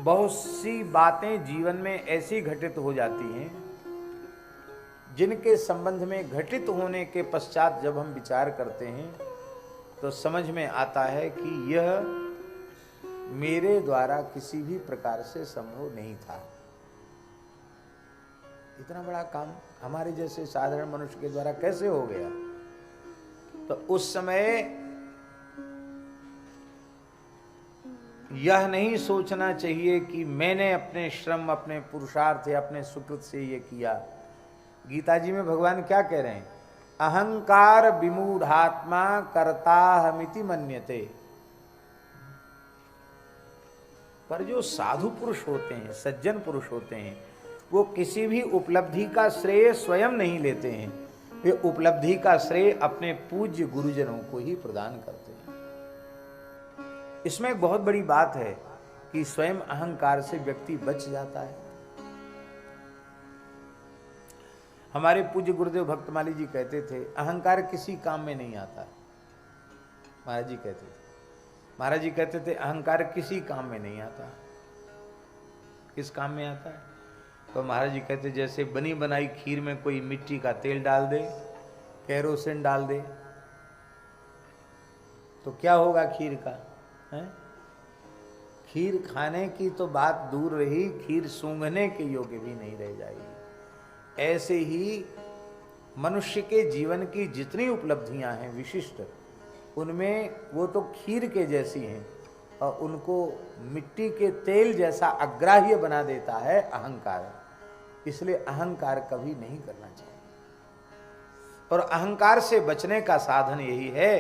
बहुत सी बातें जीवन में ऐसी घटित हो जाती हैं जिनके संबंध में घटित होने के पश्चात जब हम विचार करते हैं तो समझ में आता है कि यह मेरे द्वारा किसी भी प्रकार से संभव नहीं था। इतना बड़ा काम हमारे जैसे साधारण मनुष्य के द्वारा कैसे हो गया? तो उस समय यह नहीं सोचना चाहिए कि मैंने अपने श्रम, अपने पुरुषार्थ या अपने सुकृत से ये किया। गीता जी में भगवान क्या कह रहे हैं? अहंकार विमूढ़ात्मा कर्ताहमिति मन्यते। पर जो साधु पुरुष होते हैं, सज्जन पुरुष होते हैं, वो किसी भी उपलब्धि का श्रेय स्वयं नहीं लेते हैं। वे उपलब्धि का श्रेय अपने पूज्य गुरुजनों को ही प्रदान करते हैं। इसमें एक बहुत बड़ी बात है कि स्वयं अहंकार से व्यक्ति बच जाता है। हमारे पूज्य गुरुदेव भक्तमाली जी कहते थे, अहंकार किसी काम में नहीं आता। महाराज जी कहते थे अहंकार किसी काम में नहीं आता। किस काम में आता है? तो महाराज जी कहते जैसे बनी बनाई खीर में कोई मिट्टी का तेल डाल दे, केरोसिन डाल दे, तो क्या होगा खीर का? है? खीर खाने की तो बात दूर रही, खीर सूंघने के योग्य भी नहीं रह जाएगी। ऐसे ही मनुष्य के जीवन की जितनी उपलब्धियां हैं विशिष्ट, उनमें वो तो खीर के जैसी हैं और उनको मिट्टी के तेल जैसा अग्राह्य बना देता है अहंकार। इसलिए अहंकार कभी नहीं करना चाहिए। और अहंकार से बचने का साधन यही है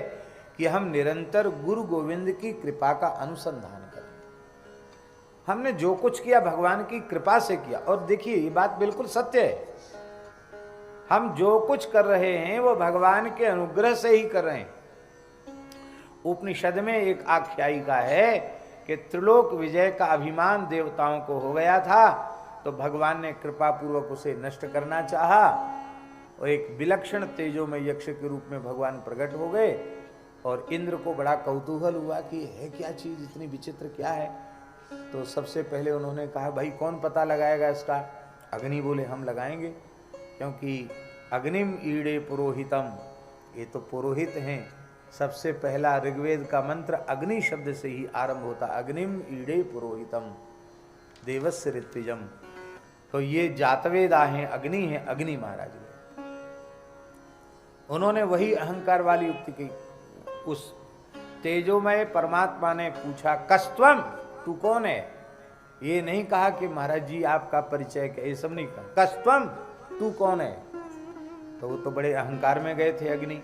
कि हम निरंतर गुरु गोविंद की कृपा का अनुसंधान करें। हमने जो कुछ किया भगवान की कृपा से किया। और देखिए ये बात बिल्कुल सत्य है, हम जो कुछ कर रहे हैं वो भगवान के अनुग्रह से ही कर रहे हैं। उपनिषद में एक आख्यायिका है कि त्रिलोक विजय का अभिमान देवताओं को हो गया था, तो भगवान ने कृपा पूर्वक उसे नष्ट करना चाहा और एक विलक्षण तेजोमय यक्ष के रूप में भगवान प्रकट हो गए। और इंद्र को बड़ा कौतूहल हुआ कि है क्या चीज, इतनी विचित्र क्या है। तो सबसे पहले उन्होंने कहा भाई कौन पता लगाएगा इसका? अग्नि बोले हम लगाएंगे, क्योंकि अग्निम ईड़े पुरोहितम, ये तो पुरोहित हैं। सबसे पहला ऋग्वेद का मंत्र अग्नि शब्द से ही आरंभ होता, अग्निम ईड़े पुरोहितम देवस्य ऋत्विजम। तो ये जातवेदा हैं, अग्नि हैं, अग्नि महाराज ने। उन्होंने वही अहंकार वाली युक्ति की। उस तेजोमय परमात्मा ने पूछा कस्त्वम, तू कौन है? ये नहीं कहा कि महाराज जी आपका परिचय क्या, ये सब नहीं कहा। कस्त्वम, तू कौन है? तो वो तो बड़े अहंकार में गए थे अग्नि।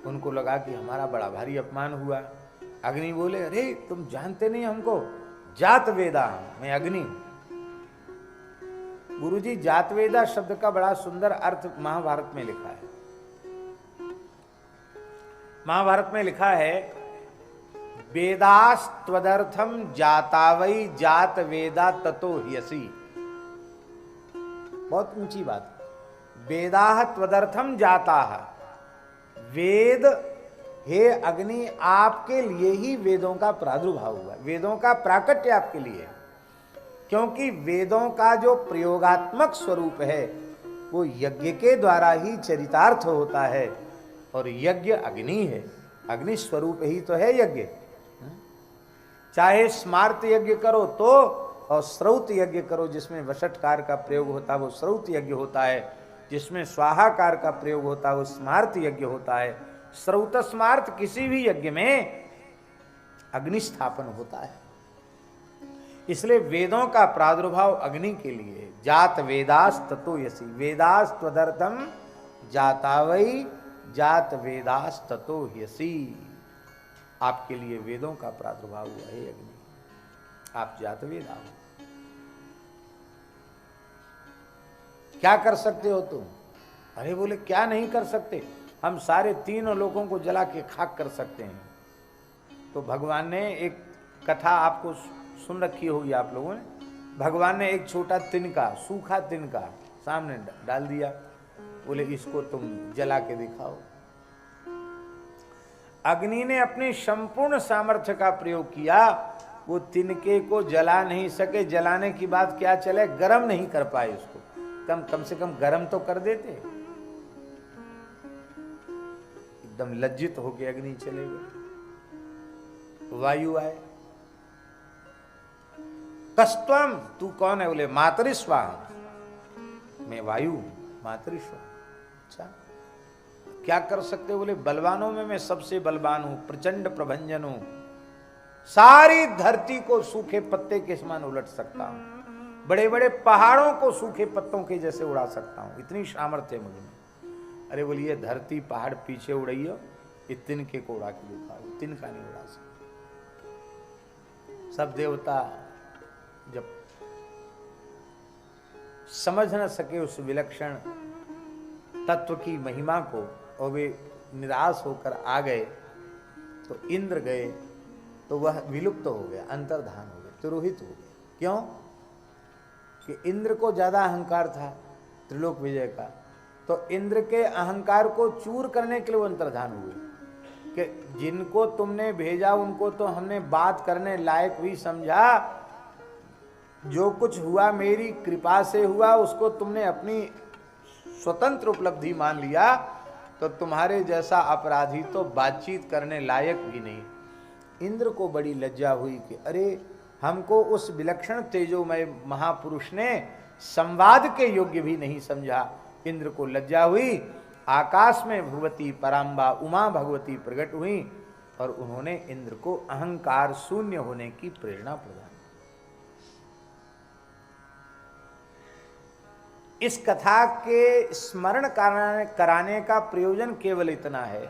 उनको लगा कि हमारा बड़ा भारी अपमान हुआ। अग्नि बोले अरे तुम जानते नहीं हमको, जात वेदा, मैं अग्नि। गुरुजी जात वेदा शब्द का बड़ा सुंदर अर्थ महाभारत में लिखा है। महाभारत में लिखा है वेदास्त्वदर्थम जातावई जात वेदा ततो ह्यसि। बहुत ऊंची बात। वेदाह त्वदर्थम जाताह, वेद हे अग्नि आपके लिए ही वेदों का प्रादुर्भाव हुआ, वेदों का प्राकट्य आपके लिए। क्योंकि वेदों का जो प्रयोगात्मक स्वरूप है वो यज्ञ के द्वारा ही चरितार्थ होता है, और यज्ञ अग्नि है। अग्नि स्वरूप ही तो है यज्ञ। चाहे स्मार्त यज्ञ करो तो, और श्रौत यज्ञ करो जिसमें वषटकार का प्रयोग होता है वो श्रौत यज्ञ होता है, जिसमें स्वाहाकार का प्रयोग होता है वो स्मार्त यज्ञ होता है। श्रौत स्मार्त किसी भी यज्ञ में अग्नि स्थापन होता है। इसलिए वेदों का प्रादुर्भाव अग्नि के लिए। जात वेदास ततो यसी, वेदास त्वदर्थम जातावई जात वेदास ततो ह्यसि। आपके लिए वेदों का प्रादुर्भाव हुआ है अग्नि, आप जात वेदा हो। क्या कर सकते हो तुम? अरे बोले क्या नहीं कर सकते, हम सारे तीनों लोगों को जला के खाक कर सकते हैं। तो भगवान ने एक कथा आपको सुन रखी होगी आप लोगों ने। भगवान ने एक छोटा तिनका, सूखा तिनका सामने डाल दिया, बोले इसको तुम जला के दिखाओ। अग्नि ने अपनी संपूर्ण सामर्थ्य का प्रयोग किया, वो तिनके को जला नहीं सके, जलाने की बात क्या चले, गरम नहीं कर पाए उसको, कम से कम गरम तो कर देते। एकदम लज्जित होके अग्नि चले गए। वायु आए, कस्तम, तू कौन है? बोले मातरिस्वा, मैं वायु मातरिस्वा। अच्छा, क्या कर सकते हो? बोले बलवानों में मैं सबसे बलवान हूं, प्रचंड प्रभंजन हूं, सारी धरती को सूखे पत्ते के समान उलट सकता हूं, बड़े बड़े पहाड़ों को सूखे पत्तों के जैसे उड़ा सकता हूं, इतनी सामर्थ्य है मुझमें। अरे बोलिए धरती पहाड़ पीछे उड़ाइयो, ये तिनके को उड़ा के दिखाओ, तिनका नहीं उड़ा सकता। सब देवता जब समझ न सके उस विलक्षण तत्व की महिमा को और वे निराश होकर आ गए, तो इंद्र गए तो वह विलुप्त हो गया, अंतर्धान हो गए, तिरोहित हो गए। क्यों? कि इंद्र को ज्यादा अहंकार था त्रिलोक विजय का, तो इंद्र के अहंकार को चूर करने के लिए वो अंतर्धान हुए कि जिनको तुमने भेजा उनको तो हमने बात करने लायक भी समझा, जो कुछ हुआ मेरी कृपा से हुआ, उसको तुमने अपनी स्वतंत्र उपलब्धि मान लिया, तो तुम्हारे जैसा अपराधी तो बातचीत करने लायक भी नहीं। इंद्र को बड़ी लज्जा हुई कि अरे हमको उस विलक्षण तेजोमय महापुरुष ने संवाद के योग्य भी नहीं समझा। इंद्र को लज्जा हुई, आकाश में भगवती पराम्बा उमा भगवती प्रकट हुई और उन्होंने इंद्र को अहंकार शून्य होने की प्रेरणा प्रदान। इस कथा के स्मरण कराने का प्रयोजन केवल इतना है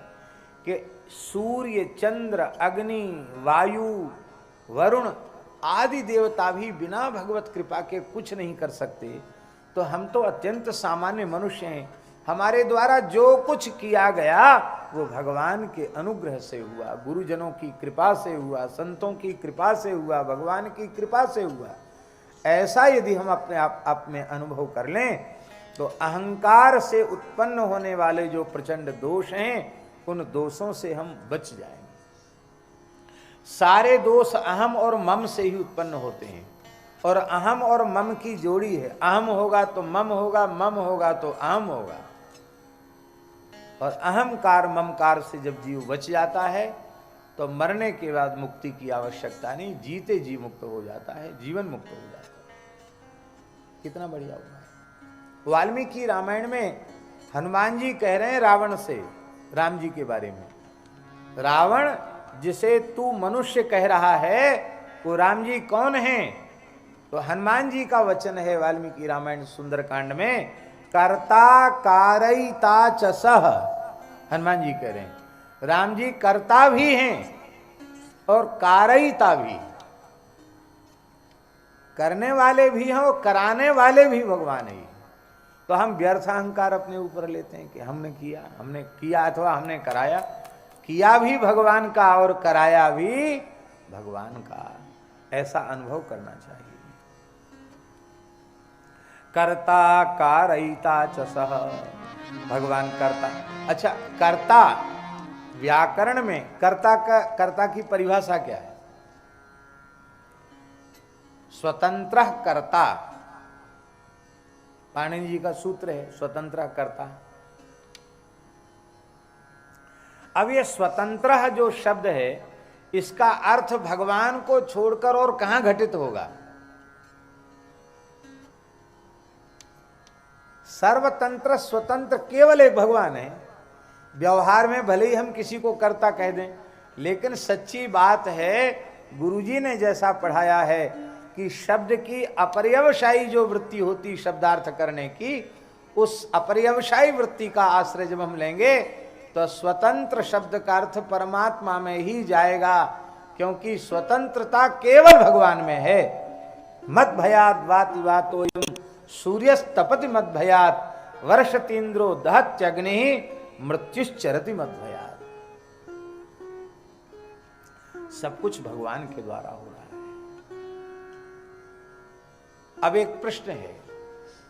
कि सूर्य, चंद्र, अग्नि, वायु, वरुण आदि देवता भी बिना भगवत कृपा के कुछ नहीं कर सकते, तो हम तो अत्यंत सामान्य मनुष्य हैं। हमारे द्वारा जो कुछ किया गया वो भगवान के अनुग्रह से हुआ, गुरुजनों की कृपा से हुआ, संतों की कृपा से हुआ, भगवान की कृपा से हुआ। ऐसा यदि हम अपने आप में अनुभव कर लें तो अहंकार से उत्पन्न होने वाले जो प्रचंड दोष हैं उन दोषों से हम बच जाएंगे। सारे दोष अहम और मम से ही उत्पन्न होते हैं, और अहम और मम की जोड़ी है। अहम होगा तो मम होगा, मम होगा तो अहम होगा, और अहंकार ममकार से जब जीव बच जाता है तो मरने के बाद मुक्ति की आवश्यकता नहीं, जीते जी मुक्त हो जाता है, जीवन मुक्त हो जाता है। कितना बढ़िया हुआ है। वाल्मीकि रामायण में हनुमान जी कह रहे हैं रावण से, राम जी के बारे में, रावण जिसे तू मनुष्य कह रहा है वो राम जी कौन है? तो हनुमान जी का वचन है वाल्मीकि रामायण सुंदरकांड में, कर्ता कारयिता च सह। हनुमान जी कह रहे हैं राम जी कर्ता भी हैं और कारयिता भी, करने वाले भी हैं और कराने वाले भी भगवान है। तो हम व्यर्थ अहंकार अपने ऊपर लेते हैं कि हमने किया अथवा हमने कराया। किया भी भगवान का और कराया भी भगवान का, ऐसा अनुभव करना चाहिए। कर्ता कारयिता च सह, भगवान कर्ता। अच्छा, कर्ता व्याकरण में कर्ता की परिभाषा क्या है? स्वतंत्र कर्ता, पाणिनि जी का सूत्र है स्वतंत्र कर्ता। अब ये स्वतंत्र जो शब्द है इसका अर्थ भगवान को छोड़कर और कहां घटित होगा? सर्वतंत्र स्वतंत्र केवल एक भगवान है। व्यवहार में भले ही हम किसी को कर्ता कह दें, लेकिन सच्ची बात है गुरुजी ने जैसा पढ़ाया है कि शब्द की अपर्यवसायी जो वृत्ति होती शब्दार्थ करने की, उस अपर्यवसायी वृत्ति का आश्रय जब हम लेंगे तो स्वतंत्र शब्द का अर्थ परमात्मा में ही जाएगा, क्योंकि स्वतंत्रता केवल भगवान में है। मद भयात वाति वातो सूर्यस्तपति मद भयात वर्षतीन्द्रो दहत्यग्नि मृत्युश्चरति मद भयात। सब कुछ भगवान के द्वारा हो रहा है। अब एक प्रश्न है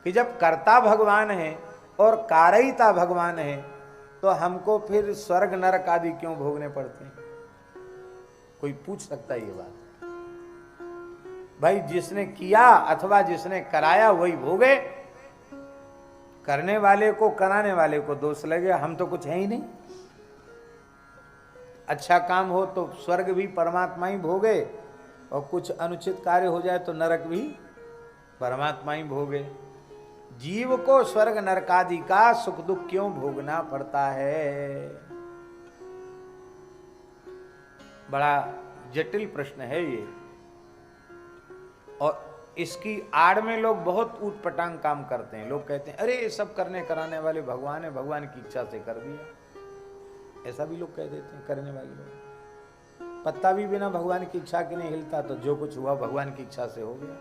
कि जब कर्ता भगवान है और कारयिता भगवान है तो हमको फिर स्वर्ग नरक आदि क्यों भोगने पड़ते हैं? कोई पूछ सकता है ये बात? भाई जिसने किया अथवा जिसने कराया वही भोगे। करने वाले को कराने वाले को दोष लगे, हम तो कुछ है ही नहीं। अच्छा काम हो तो स्वर्ग भी परमात्मा ही भोगे, और कुछ अनुचित कार्य हो जाए तो नरक भी परमात्मा ही भोगे। जीव को स्वर्ग नरकादि का सुख दुख क्यों भोगना पड़ता है? बड़ा जटिल प्रश्न है ये, और इसकी आड़ में लोग बहुत ऊटपटांग काम करते हैं। लोग कहते हैं अरे ये सब करने कराने वाले भगवान है, भगवान की इच्छा से कर दिया। ऐसा भी लोग कह देते हैं करने वाले लोग। पत्ता भी बिना भगवान की इच्छा के नहीं हिलता, तो जो कुछ हुआ भगवान की इच्छा से हो गया।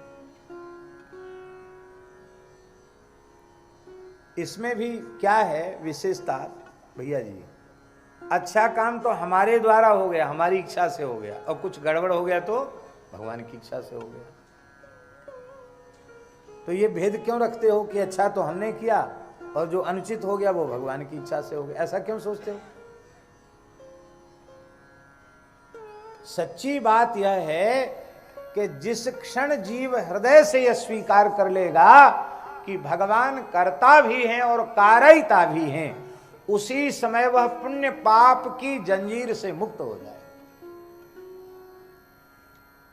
इसमें भी क्या है विशेषता भैया जी? अच्छा काम तो हमारे द्वारा हो गया, हमारी इच्छा से हो गया, और कुछ गड़बड़ हो गया तो भगवान की इच्छा से हो गया। तो ये भेद क्यों रखते हो कि अच्छा तो हमने किया और जो अनुचित हो गया वो भगवान की इच्छा से हो गया? ऐसा क्यों सोचते हो? सच्ची बात यह है कि जिस क्षण जीव हृदय से यह स्वीकार कर लेगा कि भगवान कर्ता भी हैं और कारयिता भी हैं, उसी समय वह पुण्य पाप की जंजीर से मुक्त हो जाए।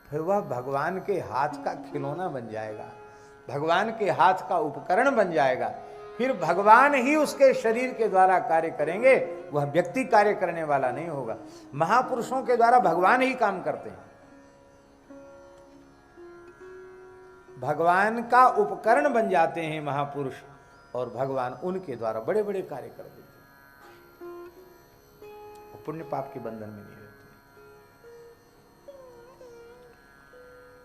फिर वह भगवान के हाथ का खिलौना बन जाएगा, भगवान के हाथ का उपकरण बन जाएगा। फिर भगवान ही उसके शरीर के द्वारा कार्य करेंगे, वह व्यक्ति कार्य करने वाला नहीं होगा। महापुरुषों के द्वारा भगवान ही काम करते हैं, भगवान का उपकरण बन जाते हैं महापुरुष, और भगवान उनके द्वारा बड़े बड़े कार्य कर देते हैं। पुण्य पाप के बंधन में नहीं रहते।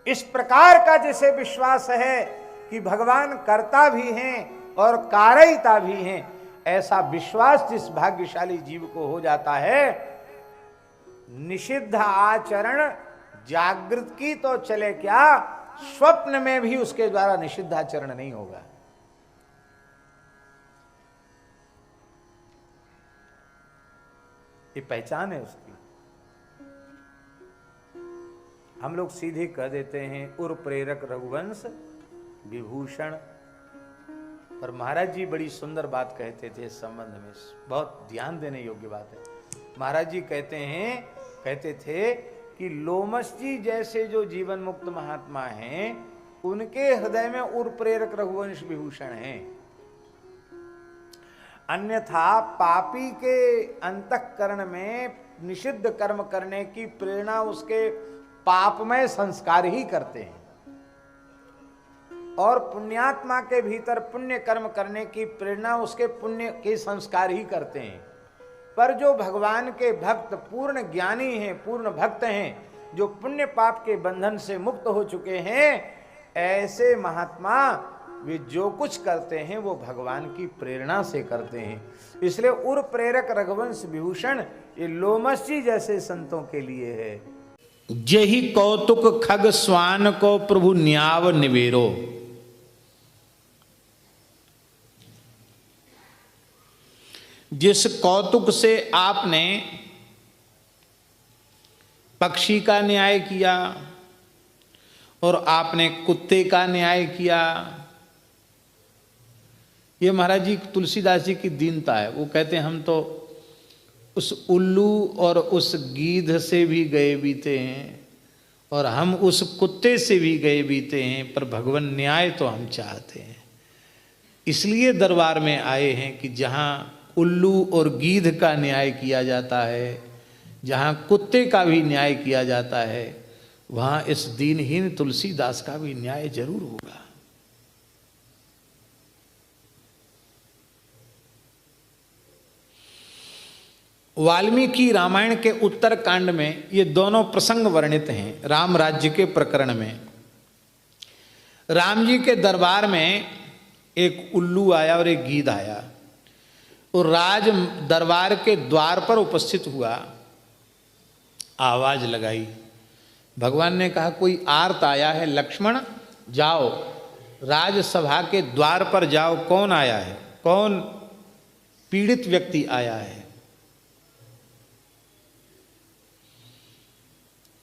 इस प्रकार का जैसे विश्वास है कि भगवान कर्ता भी हैं और कारयिता भी हैं, ऐसा विश्वास जिस भाग्यशाली जीव को हो जाता है, निषिद्ध आचरण जागृत की तो चले क्या, स्वप्न में भी उसके द्वारा निषिद्ध आचरण नहीं होगा। ये पहचान है उसकी। हम लोग सीधे कह देते हैं उर प्रेरक रघुवंश विभूषण, पर महाराज जी बड़ी सुंदर बात कहते थे इस संबंध में, बहुत ध्यान देने योग्य बात है। महाराज जी कहते थे कि लोमस जी जैसे जो जीवन मुक्त महात्मा हैं, उनके हृदय में उर प्रेरक रघुवंश विभूषण हैं। अन्यथा पापी के अंतःकरण में निषिद्ध कर्म करने की प्रेरणा उसके पापमय संस्कार ही करते हैं, और पुण्यात्मा के भीतर पुण्य कर्म करने की प्रेरणा उसके पुण्य के संस्कार ही करते हैं। पर जो भगवान के भक्त पूर्ण ज्ञानी हैं, पूर्ण भक्त हैं, जो पुण्य पाप के बंधन से मुक्त हो चुके हैं, ऐसे महात्मा वे जो कुछ करते हैं वो भगवान की प्रेरणा से करते हैं। इसलिए उर प्रेरक रघुवंश विभूषण ये लोमस जी जैसे संतों के लिए है। जहि कौतुक खग स्वान को प्रभु न्याव निवेरो। जिस कौतुक से आपने पक्षी का न्याय किया और आपने कुत्ते का न्याय किया, ये महाराज जी तुलसीदास जी की दीनता है। वो कहते हैं हम तो उस उल्लू और उस गीध से भी गए बीते हैं और हम उस कुत्ते से भी गए बीते हैं, पर भगवान न्याय तो हम चाहते हैं। इसलिए दरबार में आए हैं कि जहाँ उल्लू और गीध का न्याय किया जाता है, जहाँ कुत्ते का भी न्याय किया जाता है, वहाँ इस दीनहीन तुलसीदास का भी न्याय जरूर होगा। वाल्मीकि रामायण के उत्तर कांड में ये दोनों प्रसंग वर्णित हैं। राम राज्य के प्रकरण में राम जी के दरबार में एक उल्लू आया और एक गीध आया, और राज दरबार के द्वार पर उपस्थित हुआ, आवाज लगाई। भगवान ने कहा कोई आर्त आया है, लक्ष्मण जाओ राजसभा के द्वार पर जाओ, कौन आया है, कौन पीड़ित व्यक्ति आया है।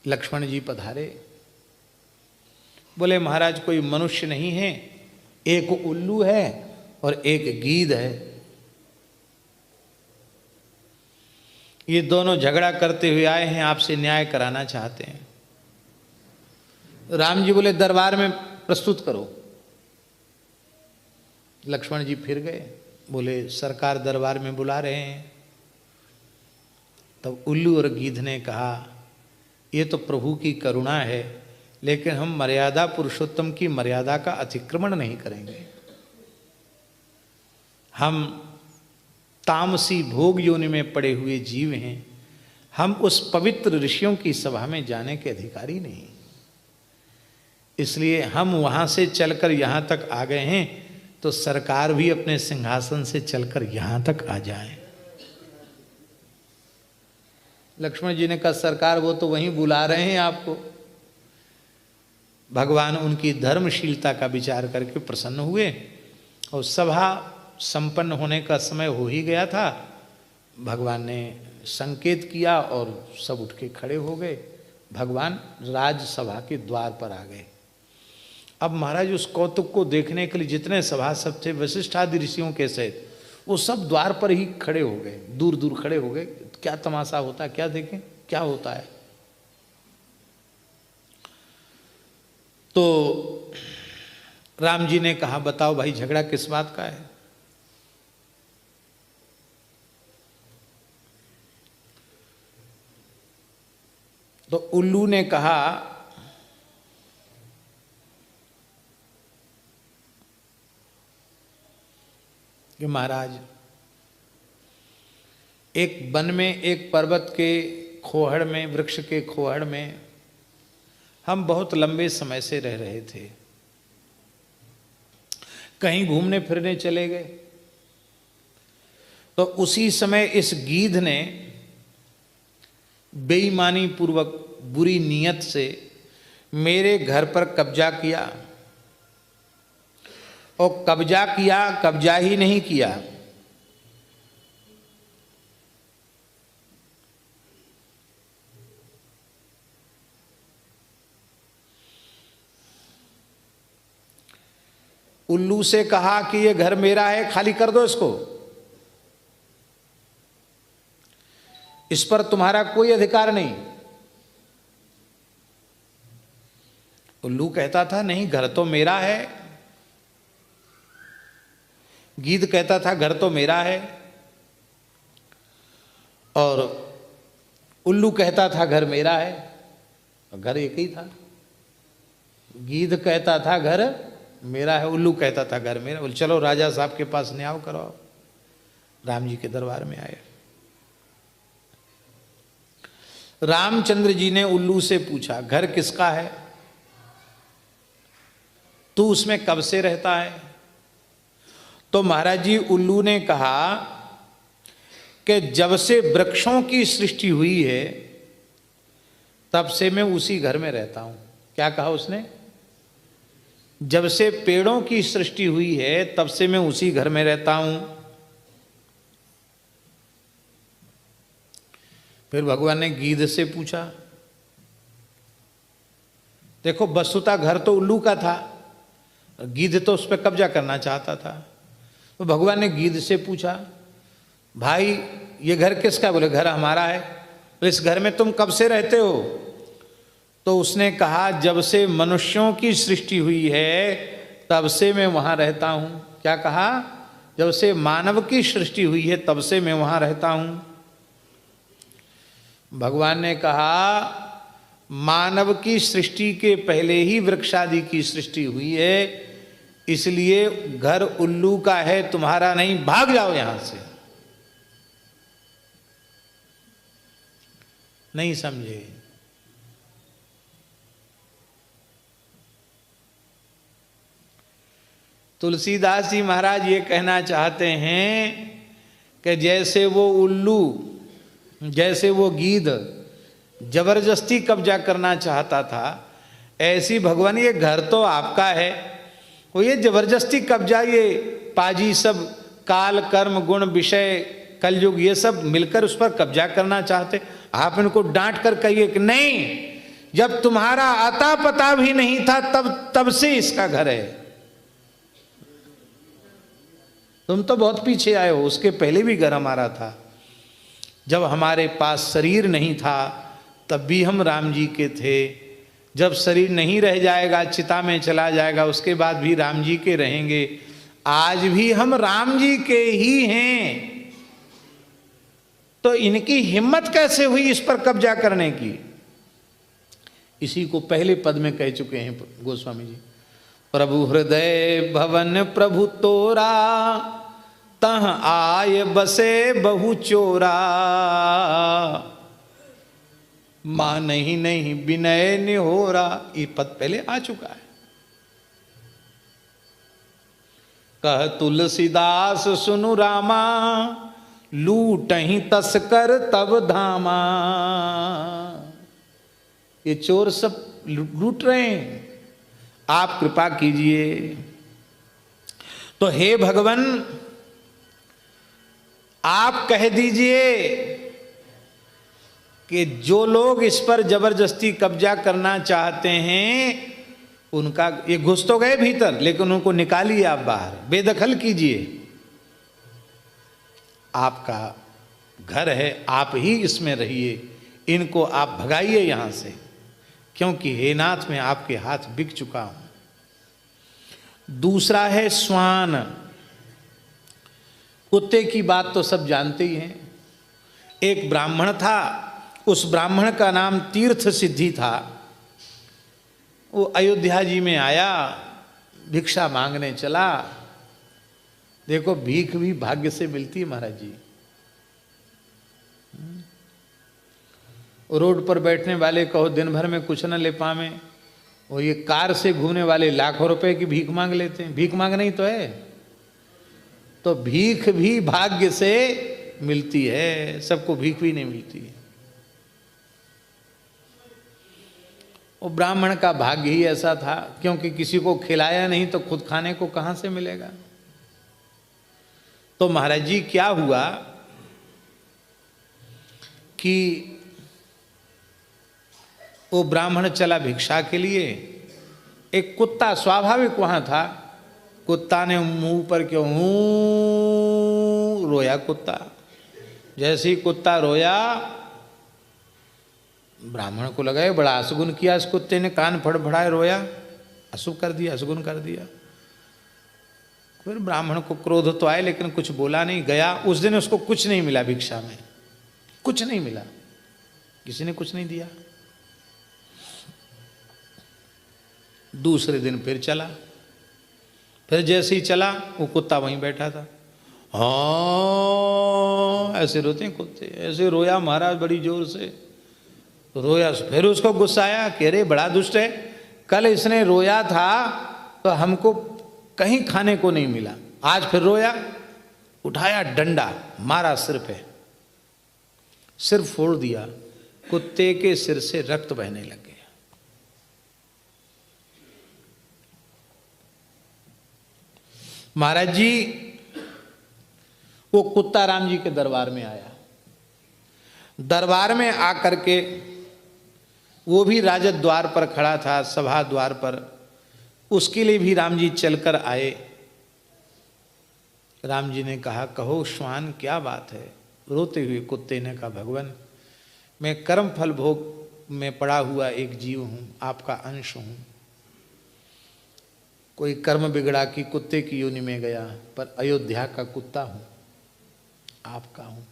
लक्ष्मण जी पधारे। बोले महाराज कोई मनुष्य नहीं है, एक उल्लू है और एक गीध है, ये दोनों झगड़ा करते हुए आए हैं, आपसे न्याय कराना चाहते हैं। राम जी बोले दरबार में प्रस्तुत करो। लक्ष्मण जी फिर गए, बोले सरकार दरबार में बुला रहे हैं। तब उल्लू और गीध ने कहा ये तो प्रभु की करुणा है, लेकिन हम मर्यादा पुरुषोत्तम की मर्यादा का अतिक्रमण नहीं करेंगे। हम तामसी भोग योनि में पड़े हुए जीव हैं, हम उस पवित्र ऋषियों की सभा में जाने के अधिकारी नहीं, इसलिए हम वहां से चलकर यहां तक आ गए हैं, तो सरकार भी अपने सिंहासन से चलकर यहां तक आ जाए। लक्ष्मण जी ने कहा सरकार वो तो वहीं बुला रहे हैं आपको। भगवान उनकी धर्मशीलता का विचार करके प्रसन्न हुए और सभा संपन्न होने का समय हो ही गया था। भगवान ने संकेत किया और सब उठ के खड़े हो गए। भगवान राजसभा के द्वार पर आ गए। अब महाराज उस कौतुक को देखने के लिए जितने सभासद थे वशिष्ठ आदि ऋषियों के सहित, वो सब द्वार पर ही खड़े हो गए, दूर दूर खड़े हो गए। क्या तमाशा होता है, क्या देखें क्या होता है। तो राम जी ने कहा बताओ भाई झगड़ा किस बात का है। तो उल्लू ने कहा कि महाराज एक वन में, एक पर्वत के खोहड़ में, वृक्ष के खोहड़ में हम बहुत लंबे समय से रह रहे थे। कहीं घूमने फिरने चले गए, तो उसी समय इस गीध ने बेईमानी पूर्वक बुरी नीयत से मेरे घर पर कब्जा किया। और कब्जा किया, कब्जा ही नहीं किया, उल्लू से कहा कि ये घर मेरा है, खाली कर दो इसको, इस पर तुम्हारा कोई अधिकार नहीं। उल्लू कहता था नहीं घर तो मेरा है, गीध कहता था घर तो मेरा है, और उल्लू कहता था घर मेरा है, घर एक ही था। गीध कहता था घर मेरा है, उल्लू कहता था घर मेरा। बोले चलो राजा साहब के पास न्याय कराओ। राम जी के दरबार में आए। रामचंद्र जी ने उल्लू से पूछा घर किसका है, तू उसमें कब से रहता है। तो महाराज जी उल्लू ने कहा कि जब से वृक्षों की सृष्टि हुई है तब से मैं उसी घर में रहता हूं। क्या कहा उसने, जब से पेड़ों की सृष्टि हुई है तब से मैं उसी घर में रहता हूं। फिर भगवान ने गीध से पूछा, देखो वस्तुतः घर तो उल्लू का था, गीध तो उस पर कब्जा करना चाहता था। तो भगवान ने गीध से पूछा भाई ये घर किसका। बोले घर हमारा है। तो इस घर में तुम कब से रहते हो। तो उसने कहा जब से मनुष्यों की सृष्टि हुई है तब से मैं वहां रहता हूं। क्या कहा, जब से मानव की सृष्टि हुई है तब से मैं वहां रहता हूं। भगवान ने कहा मानव की सृष्टि के पहले ही वृक्षादि की सृष्टि हुई है, इसलिए घर उल्लू का है, तुम्हारा नहीं, भाग जाओ यहां से। नहीं समझे। तुलसीदास जी महाराज ये कहना चाहते हैं कि जैसे वो उल्लू, जैसे वो गीध जबरदस्ती कब्जा करना चाहता था, ऐसी भगवान ये घर तो आपका है, वो ये जबरदस्ती कब्जा, ये पाजी सब काल कर्म गुण विषय कलयुग ये सब मिलकर उस पर कब्जा करना चाहते। आप इनको डांट कर कहिए कि नहीं, जब तुम्हारा आता पता भी नहीं था तब से इसका घर है। तुम तो बहुत पीछे आए हो, उसके पहले भी घर हमारा था। जब हमारे पास शरीर नहीं था तब भी हम राम जी के थे। जब शरीर नहीं रह जाएगा, चिता में चला जाएगा, उसके बाद भी राम जी के रहेंगे। आज भी हम राम जी के ही हैं। तो इनकी हिम्मत कैसे हुई इस पर कब्जा करने की? इसी को पहले पद में कह चुके हैं गोस्वामी जी। प्रभु हृदय भवन प्रभु तोरा, तह आय बसे बहु चोरा। मां नहीं विनय निहोरा, ये पद पहले आ चुका है। कह तुलसीदास सुनु रामा, लूटहि तस्कर तब धामा। ये चोर सब लूट रहे हैं, आप कृपा कीजिए। तो हे भगवान, आप कह दीजिए कि जो लोग इस पर जबरदस्ती कब्जा करना चाहते हैं उनका, ये घुस तो गए भीतर लेकिन उनको निकालिए आप बाहर, बेदखल कीजिए। आपका घर है, आप ही इसमें रहिए, इनको आप भगाइए यहां से, क्योंकि हे नाथ मैं आपके हाथ बिक चुका हूं। दूसरा है श्वान। कुत्ते की बात तो सब जानते ही हैं। एक ब्राह्मण था, उस ब्राह्मण का नाम तीर्थ सिद्धि था। वो अयोध्या जी में आया, भिक्षा मांगने चला। देखो भीख भी भाग्य से मिलती है महाराज जी। रोड पर बैठने वाले कहो दिन भर में कुछ न ले पावे, और ये कार से घूमने वाले लाखों रुपए की भीख मांग लेते हैं। भीख मांगना ही तो है। तो भीख भी भाग्य से मिलती है, सबको भीख भी नहीं मिलती है। वो ब्राह्मण का भाग्य ही ऐसा था, क्योंकि किसी को खिलाया नहीं तो खुद खाने को कहां से मिलेगा। तो महाराज जी क्या हुआ कि वो ब्राह्मण चला भिक्षा के लिए। एक कुत्ता स्वाभाविक वहां था, कुत्ता ने मुंह पर क्यों रोया। कुत्ता जैसे ही कुत्ता रोया, ब्राह्मण को लगा ये बड़ा अशुगुन किया इस कुत्ते ने, कान फड़फड़ाए रोया, अशुभ कर दिया, अशुगुन कर दिया। फिर ब्राह्मण को क्रोध तो आए लेकिन कुछ बोला नहीं, गया। उस दिन उसको कुछ नहीं मिला, भिक्षा में कुछ नहीं मिला, किसी ने कुछ नहीं दिया। दूसरे दिन फिर चला, फिर जैसे ही चला वो कुत्ता वहीं बैठा था। हाँ ऐसे रोते हैं कुत्ते, ऐसे रोया महाराज बड़ी जोर से रोया। फिर उसको गुस्सा आया कि अरे बड़ा दुष्ट है, कल इसने रोया था तो हमको कहीं खाने को नहीं मिला, आज फिर रोया। उठाया डंडा, मारा सिर पे, सिर फोड़ दिया। कुत्ते के सिर से रक्त बहने लग गया। महाराज जी वो कुत्ता राम जी के दरबार में आया। दरबार में आकर के वो भी राजद द्वार पर खड़ा था, सभा द्वार पर। उसके लिए भी राम जी चलकर आए। राम जी ने कहा कहो श्वान क्या बात है। रोते हुए कुत्ते ने कहा भगवान मैं कर्म फल भोग में पड़ा हुआ एक जीव हूँ, आपका अंश हूँ। कोई कर्म बिगड़ा कि कुत्ते की योनि में गया, पर अयोध्या का कुत्ता हूँ, आपका हूँ।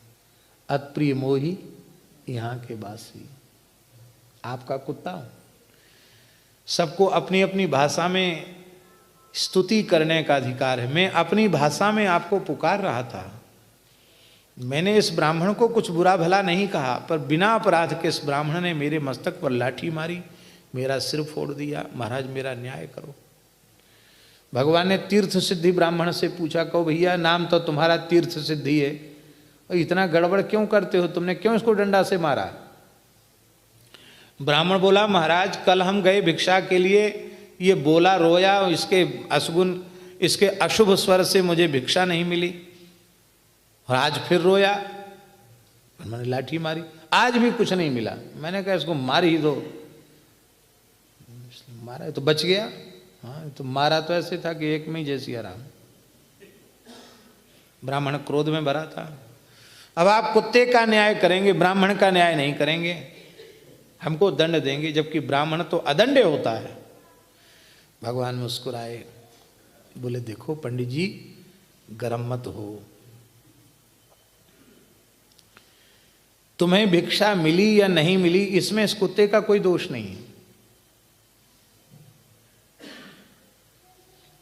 अतप्रिय मोही यहाँ के वासी, आपका कुत्ता हूँ। सबको अपनी अपनी भाषा में स्तुति करने का अधिकार है। मैं अपनी भाषा में आपको पुकार रहा था। मैंने इस ब्राह्मण को कुछ बुरा भला नहीं कहा, पर बिना अपराध के इस ब्राह्मण ने मेरे मस्तक पर लाठी मारी, मेरा सिर फोड़ दिया। महाराज मेरा न्याय करो। भगवान ने तीर्थ सिद्धि ब्राह्मण से पूछा, कहो भैया नाम तो तुम्हारा तीर्थ सिद्धि है, और इतना गड़बड़ क्यों करते हो, तुमने क्यों इसको डंडा से मारा। ब्राह्मण बोला महाराज कल हम गए भिक्षा के लिए, ये बोला रोया, इसके अशुगुन इसके अशुभ स्वर से मुझे भिक्षा नहीं मिली, और आज फिर रोया, मैंने लाठी मारी, आज भी कुछ नहीं मिला। मैंने कहा इसको मार ही दो, मारा, ये तो बच गया। हाँ, तो मारा तो ऐसे था कि एक में ही जैसी आराम। ब्राह्मण क्रोध में भरा था। अब आप कुत्ते का न्याय करेंगे, ब्राह्मण का न्याय नहीं करेंगे, हमको दंड देंगे, जबकि ब्राह्मण तो अदंड होता है। भगवान मुस्कुराए, बोले देखो पंडित जी, गरम मत हो, तुम्हें भिक्षा मिली या नहीं मिली इसमें इस कुत्ते का कोई दोष नहीं है।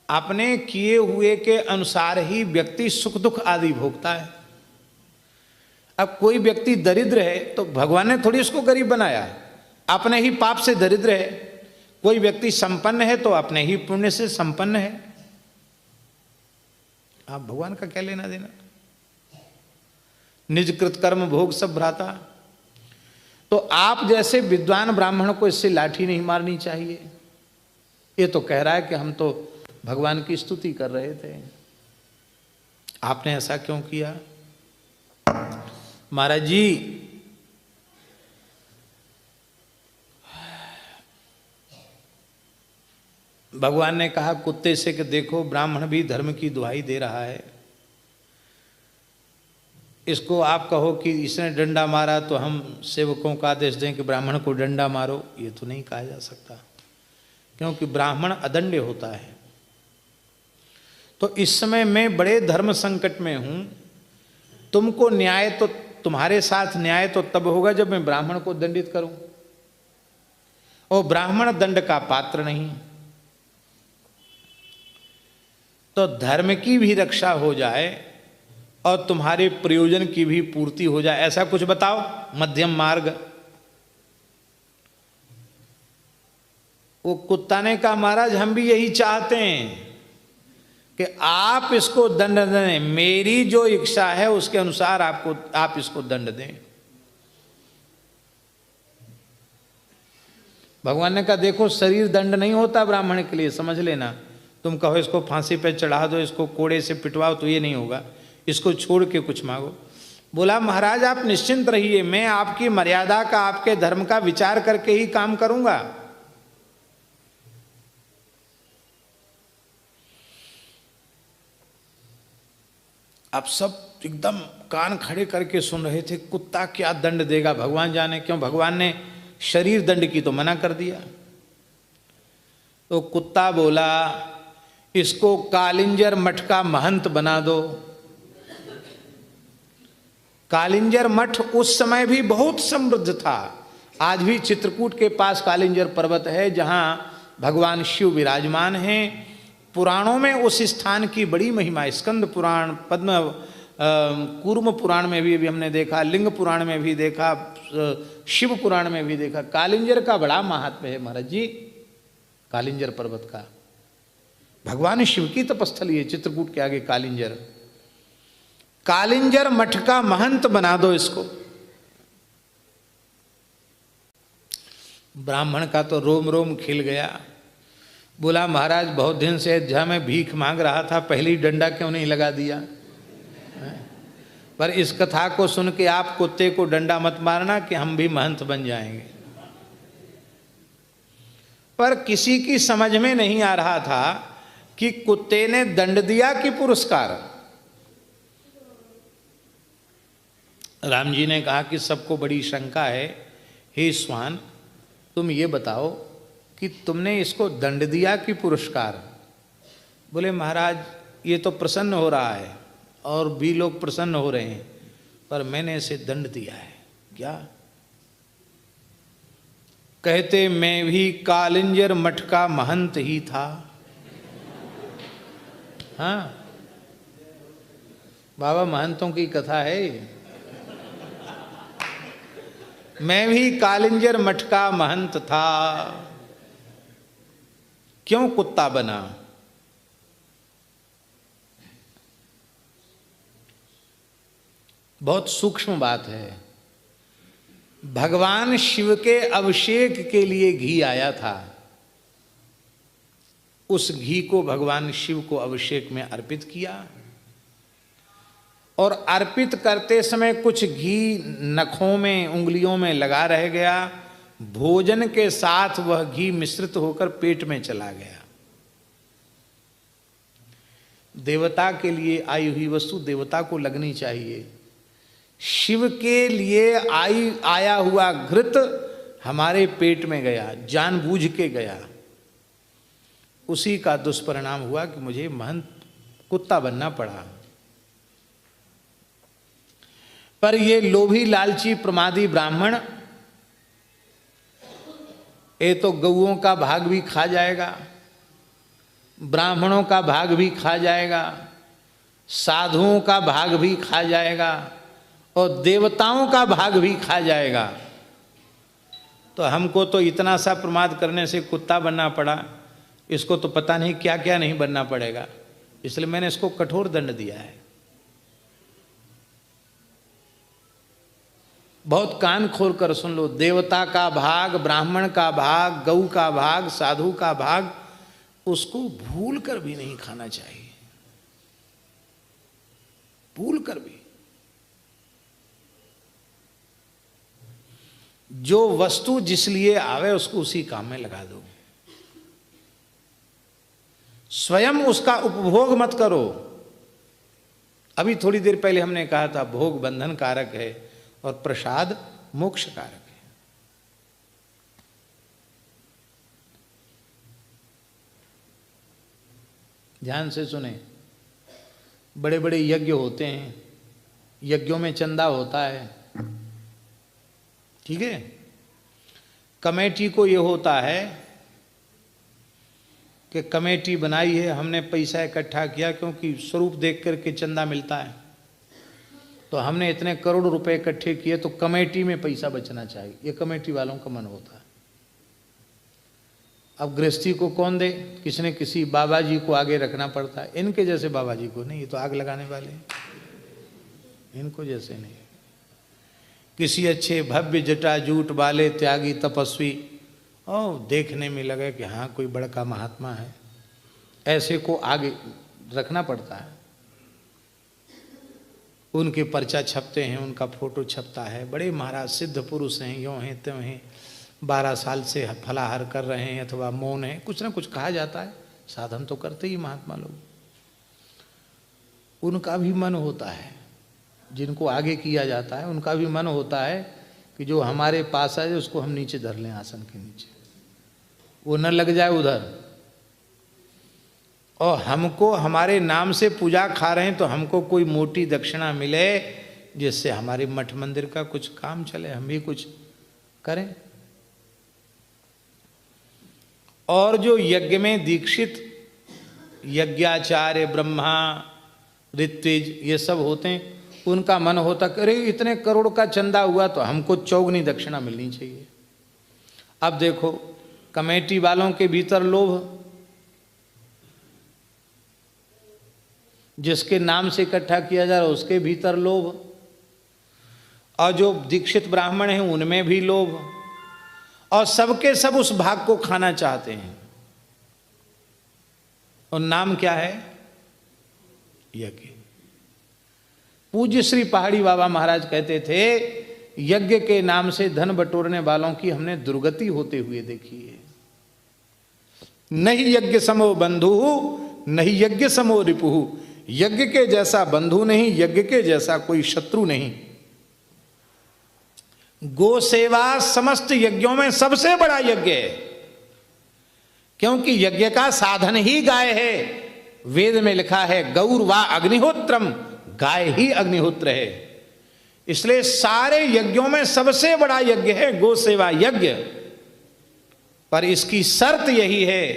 अपने किए हुए के अनुसार ही व्यक्ति सुख दुख आदि भोगता है। अब कोई व्यक्ति दरिद्र है तो भगवान ने थोड़ी उसको गरीब बनाया, अपने ही पाप से दरिद्र है। कोई व्यक्ति संपन्न है तो अपने ही पुण्य से संपन्न है। आप भगवान का क्या लेना देना। निज कृत कर्म भोग सब भ्राता। तो आप जैसे विद्वान ब्राह्मण को इससे लाठी नहीं मारनी चाहिए। ये तो कह रहा है कि हम तो भगवान की स्तुति कर रहे थे, आपने ऐसा क्यों किया। महाराज जी, भगवान ने कहा कुत्ते से कि देखो ब्राह्मण भी धर्म की दुहाई दे रहा है, इसको आप कहो कि इसने डंडा मारा तो हम सेवकों का आदेश दें कि ब्राह्मण को डंडा मारो, ये तो नहीं कहा जा सकता, क्योंकि ब्राह्मण अदंड होता है। तो इस समय मैं बड़े धर्म संकट में हूं, तुमको न्याय तो, तुम्हारे साथ न्याय तो तब होगा जब मैं ब्राह्मण को दंडित करूं, और ब्राह्मण दंड का पात्र नहीं। तो धर्म की भी रक्षा हो जाए और तुम्हारे प्रयोजन की भी पूर्ति हो जाए, ऐसा कुछ बताओ मध्यम मार्ग। वो कुत्ता ने कहा महाराज हम भी यही चाहते हैं कि आप इसको दंड दें, मेरी जो इच्छा है उसके अनुसार आप इसको दंड दें। भगवान ने कहा देखो शरीर दंड नहीं होता ब्राह्मण के लिए, समझ लेना। तुम कहो इसको फांसी पे चढ़ा दो, इसको कोड़े से पिटवाओ, तो ये नहीं होगा, इसको छोड़ के कुछ मांगो। बोला महाराज आप निश्चिंत रहिए, मैं आपकी मर्यादा का, आपके धर्म का विचार करके ही काम करूंगा। अब सब एकदम कान खड़े करके सुन रहे थे, कुत्ता क्या दंड देगा, भगवान जाने क्यों। भगवान ने शरीर दंड की तो मना कर दिया। तो कुत्ता बोला इसको कालिंजर मठ का महंत बना दो। कालिंजर मठ उस समय भी बहुत समृद्ध था। आज भी चित्रकूट के पास कालिंजर पर्वत है जहां भगवान शिव विराजमान हैं। पुराणों में उस स्थान की बड़ी महिमा, स्कंद पुराण, पद्म कूर्म पुराण में भी हमने देखा, लिंग पुराण में भी देखा, शिव पुराण में भी देखा। कालिंजर का बड़ा महात्म्य है महाराज जी, कालिंजर पर्वत का। भगवान शिव की तपस्थली है चित्रकूट के आगे कालिंजर। कालिंजर मठ का महंत बना दो इसको। ब्राह्मण का तो रोम रोम खिल गया। बोला महाराज बहुत दिन से अयोध्या में भीख मांग रहा था, पहली डंडा क्यों नहीं लगा दिया। पर इस कथा को सुन के आप कुत्ते को डंडा मत मारना कि हम भी महंत बन जाएंगे। पर किसी की समझ में नहीं आ रहा था कि कुत्ते ने दंड दिया कि पुरस्कार। राम जी ने कहा कि सबको बड़ी शंका है, हे स्वान तुम ये बताओ कि तुमने इसको दंड दिया कि पुरस्कार। बोले महाराज ये तो प्रसन्न हो रहा है और भी लोग प्रसन्न हो रहे हैं, पर मैंने इसे दंड दिया है। क्या कहते, मैं भी कालिंजर मठ का महंत ही था। हाँ बाबा महंतों की कथा है। मैं भी कालिंजर मठ का महंत था, क्यों कुत्ता बना। बहुत सूक्ष्म बात है। भगवान शिव के अभिषेक के लिए घी आया था, उस घी को भगवान शिव को अभिषेक में अर्पित किया, और अर्पित करते समय कुछ घी नखों में, उंगलियों में लगा रह गया, भोजन के साथ वह घी मिश्रित होकर पेट में चला गया। देवता के लिए आई हुई वस्तु देवता को लगनी चाहिए। शिव के लिए आया हुआ घृत हमारे पेट में गया, जानबूझ के गया। उसी का दुष्परिणाम हुआ कि मुझे महंत कुत्ता बनना पड़ा। पर ये लोभी लालची प्रमादी ब्राह्मण, ये तो गौओं का भाग भी खा जाएगा, ब्राह्मणों का भाग भी खा जाएगा, साधुओं का भाग भी खा जाएगा और देवताओं का भाग भी खा जाएगा। तो हमको तो इतना सा प्रमाद करने से कुत्ता बनना पड़ा, इसको तो पता नहीं क्या क्या नहीं बनना पड़ेगा। इसलिए मैंने इसको कठोर दंड दिया है। बहुत कान खोल कर सुन लो, देवता का भाग, ब्राह्मण का भाग, गऊ का भाग, साधु का भाग, उसको भूल कर भी नहीं खाना चाहिए, भूल कर भी। जो वस्तु जिस लिए आवे उसको उसी काम में लगा दो, स्वयं उसका उपभोग मत करो। अभी थोड़ी देर पहले हमने कहा था भोग बंधन कारक है और प्रसाद मोक्ष कारक है। ध्यान से सुने, बड़े बड़े यज्ञ होते हैं, यज्ञों में चंदा होता है, ठीक है। कमेटी को ये होता है कि कमेटी बनाई है, हमने पैसा इकट्ठा किया क्योंकि स्वरूप देख करके चंदा मिलता है, तो हमने इतने करोड़ रुपए इकट्ठे किए तो कमेटी में पैसा बचना चाहिए, ये कमेटी वालों का मन होता है। अब गृहस्थी को कौन दे, किसी न किसी बाबा जी को आगे रखना पड़ता है। इनके जैसे बाबा जी को नहीं, ये तो आग लगाने वाले हैं, इनको जैसे नहीं। किसी अच्छे भव्य जटाजूट वाले त्यागी तपस्वी और देखने में लगे कि हाँ कोई बड़का महात्मा है, ऐसे को आगे रखना पड़ता है। उनके पर्चा छपते हैं, उनका फोटो छपता है, बड़े महाराज सिद्ध पुरुष हैं, यों हैं त्यों हैं, 12 साल से फलाहार कर रहे हैं अथवा मौन है, कुछ ना कुछ कहा जाता है। साधन तो करते ही महात्मा लोग, उनका भी मन होता है, जिनको आगे किया जाता है उनका भी मन होता है कि जो हमारे पास है उसको हम नीचे धर लें, आसन के नीचे, वो न लग जाए उधर। और हमको हमारे नाम से पूजा खा रहे हैं तो हमको कोई मोटी दक्षिणा मिले जिससे हमारे मठ मंदिर का कुछ काम चले, हम भी कुछ करें। और जो यज्ञ में दीक्षित यज्ञाचार्य, ब्रह्मा, ऋत्विज ये सब होते हैं, उनका मन होता कि अरे इतने करोड़ का चंदा हुआ तो हमको चौगुनी दक्षिणा मिलनी चाहिए। अब देखो कमेटी वालों के भीतर लोभ, जिसके नाम से इकट्ठा किया जा रहा है उसके भीतर लोभ, और जो दीक्षित ब्राह्मण हैं उनमें भी लोभ, और सबके सब उस भाग को खाना चाहते हैं। और नाम क्या है? यज्ञ। पूज्य श्री पहाड़ी बाबा महाराज कहते थे, यज्ञ के नाम से धन बटोरने वालों की हमने दुर्गति होते हुए देखी है। नहीं यज्ञ समो बंधु, नहीं यज्ञ समो रिपुहु, यज्ञ के जैसा बंधु नहीं, यज्ञ के जैसा कोई शत्रु नहीं। गो सेवा समस्त यज्ञों में सबसे बड़ा यज्ञ है, क्योंकि यज्ञ का साधन ही गाय है। वेद में लिखा है गौर्वा अग्निहोत्रम, गाय ही अग्निहोत्र है। इसलिए सारे यज्ञों में सबसे बड़ा यज्ञ है गो सेवा यज्ञ। पर इसकी शर्त यही है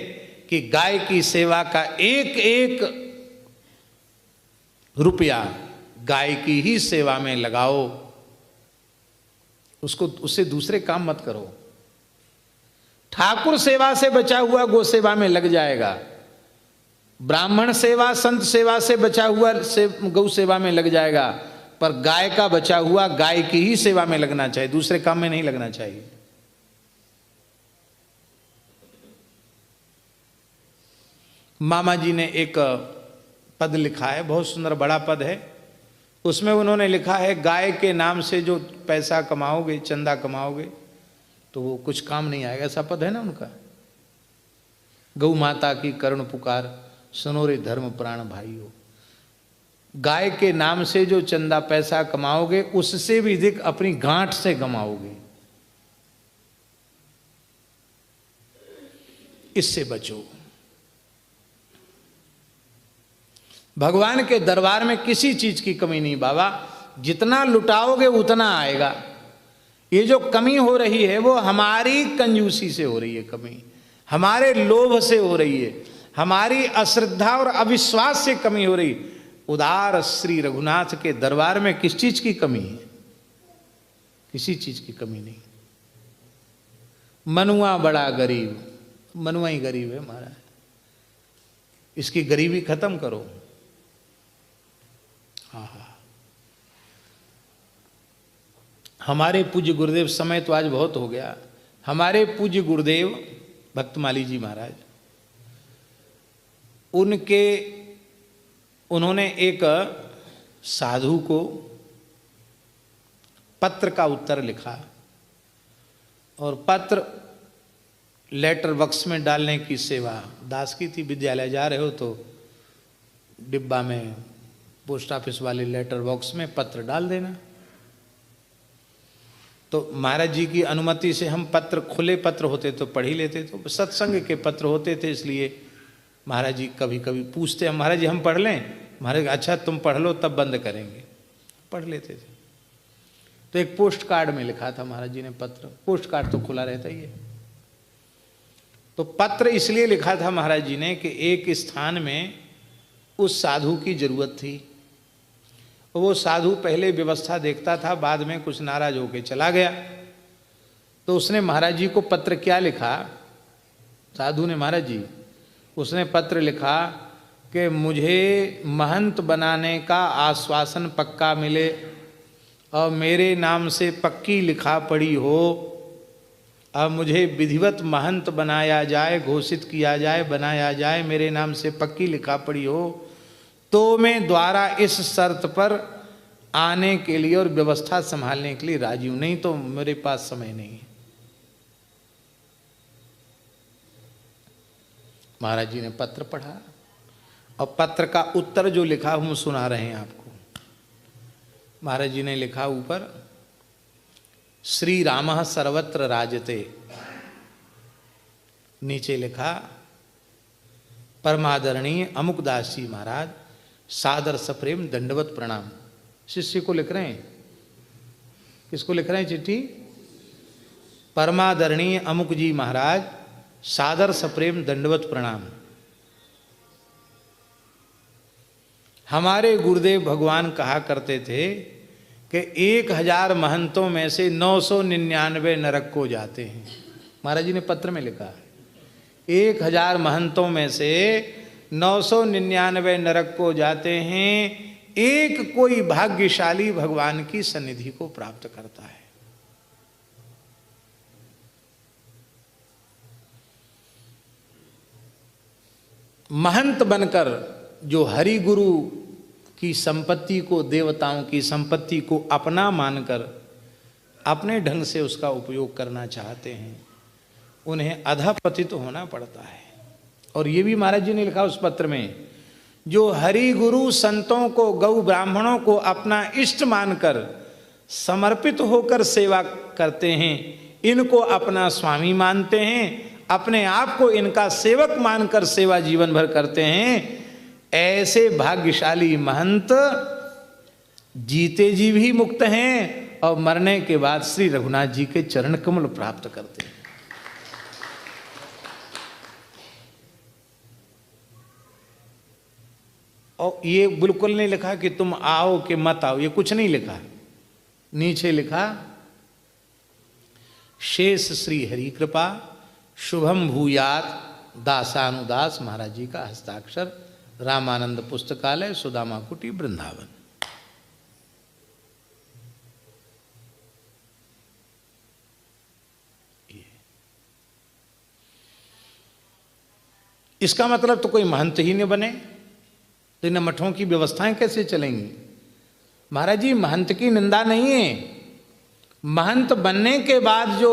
कि गाय की सेवा का एक एक रुपया गाय की ही सेवा में लगाओ, उसको उससे दूसरे काम मत करो। ठाकुर सेवा से बचा हुआ गो सेवा में लग जाएगा, ब्राह्मण सेवा संत सेवा से बचा हुआ गौ सेवा में लग जाएगा, पर गाय का बचा हुआ गाय की ही सेवा में लगना चाहिए, दूसरे काम में नहीं लगना चाहिए। मामा जी ने एक पद लिखा है, बहुत सुंदर बड़ा पद है। उसमें उन्होंने लिखा है गाय के नाम से जो पैसा कमाओगे, चंदा कमाओगे, तो वो कुछ काम नहीं आएगा, ऐसा पद है ना उनका। गौ माता की करुण पुकार, सुनो रे धर्म प्राण भाइयों। गाय के नाम से जो चंदा पैसा कमाओगे उससे भी अधिक अपनी गांठ से कमाओगे, इससे बचो। भगवान के दरबार में किसी चीज की कमी नहीं बाबा, जितना लुटाओगे उतना आएगा। ये जो कमी हो रही है वो हमारी कंजूसी से हो रही है, कमी हमारे लोभ से हो रही है, हमारी अश्रद्धा और अविश्वास से कमी हो रही। उदार श्री रघुनाथ के दरबार में किस चीज की कमी है? किसी चीज की कमी नहीं। मनुआ बड़ा गरीब, मनुआ ही गरीब है महाराज, इसकी गरीबी खत्म करो। हाँ, हमारे पूज्य गुरुदेव, समय तो आज बहुत हो गया, हमारे पूज्य गुरुदेव भक्तमाली जी महाराज, उन्होंने एक साधु को पत्र का उत्तर लिखा और पत्र लेटर बॉक्स में डालने की सेवा दास की थी। विद्यालय जा रहे हो तो डिब्बा में पोस्ट ऑफिस वाले लेटर बॉक्स में पत्र डाल देना। तो महाराज जी की अनुमति से हम पत्र, खुले पत्र होते तो पढ़ ही लेते, तो सत्संग के पत्र होते थे, इसलिए महाराज जी कभी कभी पूछते हैं, महाराज जी हम पढ़ लें? महाराज अच्छा तुम पढ़ लो तब बंद करेंगे, पढ़ लेते थे। तो एक पोस्ट कार्ड में लिखा था महाराज जी ने पत्र, पोस्ट कार्ड तो खुला रहता ही है। तो पत्र इसलिए लिखा था महाराज जी ने कि एक स्थान में उस साधु की जरूरत थी, वो साधु पहले व्यवस्था देखता था, बाद में कुछ नाराज होकर चला गया। तो उसने महाराज जी को पत्र क्या लिखा, साधु ने, महाराज जी उसने पत्र लिखा कि मुझे महंत बनाने का आश्वासन पक्का मिले और मेरे नाम से पक्की लिखा पड़ी हो, अब मुझे विधिवत महंत बनाया जाए, घोषित किया जाए, बनाया जाए, मेरे नाम से पक्की लिखा पड़ी हो, तो मैं द्वारा इस शर्त पर आने के लिए और व्यवस्था संभालने के लिए राजी हूं, नहीं तो मेरे पास समय नहीं है। महाराज जी ने पत्र पढ़ा और पत्र का उत्तर जो लिखा हम सुना रहे हैं आपको। महाराज जी ने लिखा ऊपर, श्री रामः सर्वत्र राजते, नीचे लिखा परमादरणीय अमुकदास जी महाराज सादर सप्रेम दंडवत प्रणाम। शिष्य को लिख रहे हैं, किसको लिख रहे हैं चिट्ठी? परमादरणीय अमुक जी महाराज सादर सप्रेम दंडवत प्रणाम। हमारे गुरुदेव भगवान कहा करते थे कि 1000 महंतों में से 999 नरक को जाते हैं। महाराज जी ने पत्र में लिखा 1000 महंतों में से 999 नरक को जाते हैं, एक कोई भाग्यशाली भगवान की सन्निधि को प्राप्त करता है। महंत बनकर जो हरि गुरु की संपत्ति को, देवताओं की संपत्ति को अपना मानकर अपने ढंग से उसका उपयोग करना चाहते हैं, उन्हें अधपतित होना पड़ता है। और ये भी महाराज जी ने लिखा उस पत्र में, जो हरि गुरु संतों को, गौ ब्राह्मणों को अपना इष्ट मानकर समर्पित होकर सेवा करते हैं, इनको अपना स्वामी मानते हैं, अपने आप को इनका सेवक मानकर सेवा जीवन भर करते हैं, ऐसे भाग्यशाली महंत जीते जी भी मुक्त हैं और मरने के बाद श्री रघुनाथ जी के चरण कमल प्राप्त करते हैं। और ये बिल्कुल नहीं लिखा कि तुम आओ कि मत आओ, ये कुछ नहीं लिखा। नीचे लिखा शेष श्री हरि कृपा शुभम भूयात दासानुदास, महाराज जी का हस्ताक्षर, रामानंद पुस्तकालय, सुदामा कुटी, वृंदावन। इसका मतलब तो कोई महंत ही नहीं बने तो इन मठों की व्यवस्थाएं कैसे चलेंगी? महाराज जी महंत की निंदा नहीं है, महंत बनने के बाद जो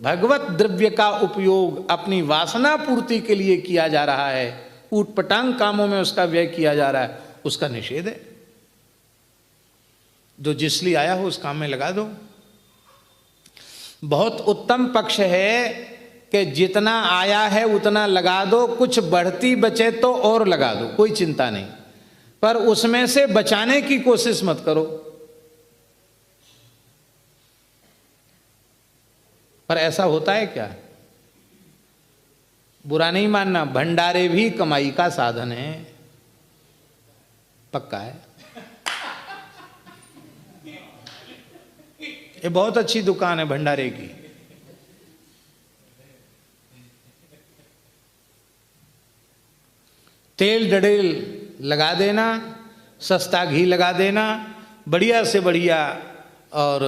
भगवत द्रव्य का उपयोग अपनी वासना पूर्ति के लिए किया जा रहा है, ऊटपटांग कामों में उसका व्यय किया जा रहा है, उसका निषेध है। जो जिस लिए आया हो उस काम में लगा दो। बहुत उत्तम पक्ष है कि जितना आया है उतना लगा दो, कुछ बढ़ती बचे तो और लगा दो, कोई चिंता नहीं, पर उसमें से बचाने की कोशिश मत करो। पर ऐसा होता है क्या? बुरा नहीं मानना, भंडारे भी कमाई का साधन है, पक्का है। ये बहुत अच्छी दुकान है भंडारे की। तेल डडेल लगा देना, सस्ता घी लगा देना, बढ़िया से बढ़िया और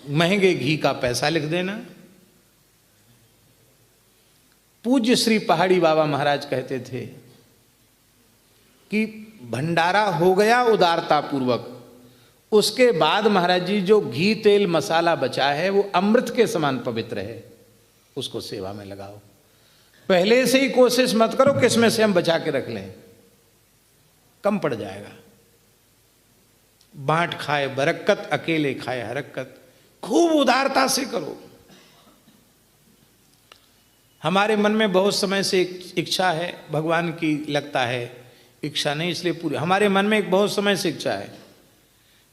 महंगे घी का पैसा लिख देना। पूज्य श्री पहाड़ी बाबा महाराज कहते थे कि भंडारा हो गया उदारता पूर्वक, उसके बाद महाराज जी जो घी तेल मसाला बचा है वो अमृत के समान पवित्र है, उसको सेवा में लगाओ। पहले से ही कोशिश मत करो कि इसमें से हम बचा के रख लें, कम पड़ जाएगा। बांट खाए बरक्कत, अकेले खाए हरक्कत। खूब उदारता से करो। हमारे मन में बहुत समय से एक इच्छा है, भगवान की लगता है इच्छा नहीं इसलिए पूरी, हमारे मन में एक बहुत समय से इच्छा है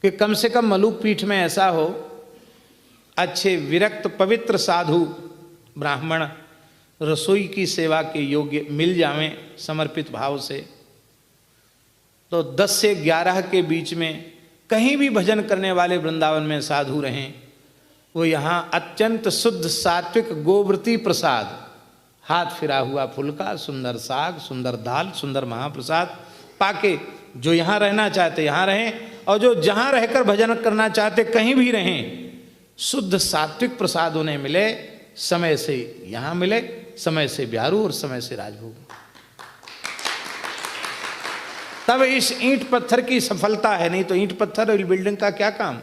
कि कम से कम मलुक पीठ में ऐसा हो, अच्छे विरक्त पवित्र साधु ब्राह्मण रसोई की सेवा के योग्य मिल जावें समर्पित भाव से। तो 10 से 11 के बीच में कहीं भी भजन करने वाले वृंदावन में साधु रहें, वो यहाँ अत्यंत शुद्ध सात्विक गोव्रती प्रसाद, हाथ फिरा हुआ फुल्का, सुंदर साग, सुंदर दाल, सुंदर महाप्रसाद पाके जो यहाँ रहना चाहते यहाँ रहें, और जो जहाँ रहकर भजन करना चाहते कहीं भी रहें, शुद्ध सात्विक प्रसाद उन्हें मिले, समय से यहाँ मिले, समय से ब्यारू और समय से राजभोग। तब इस ईंट पत्थर की सफलता है, नहीं तो ईंट पत्थर और बिल्डिंग का क्या काम